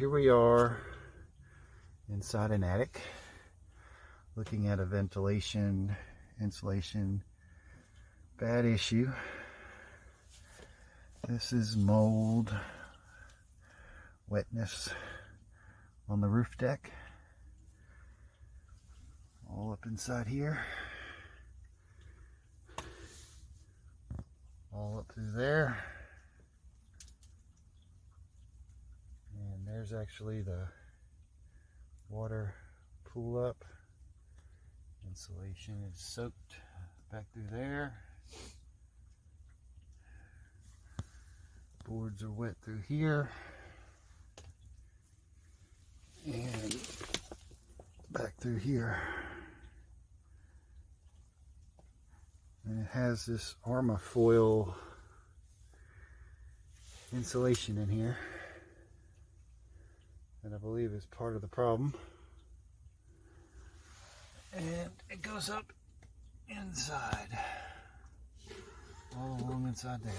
here we are inside an attic looking at a ventilation, insulation, bad issue. This is mold, wetness on the roof deck, all up inside here, all up through there. And there's actually the water pool up. Insulation is soaked back through there. Boards are wet through here. And back through here. And it has this Armafoil insulation in here that I believe is part of the problem. And it goes up inside, all along inside there.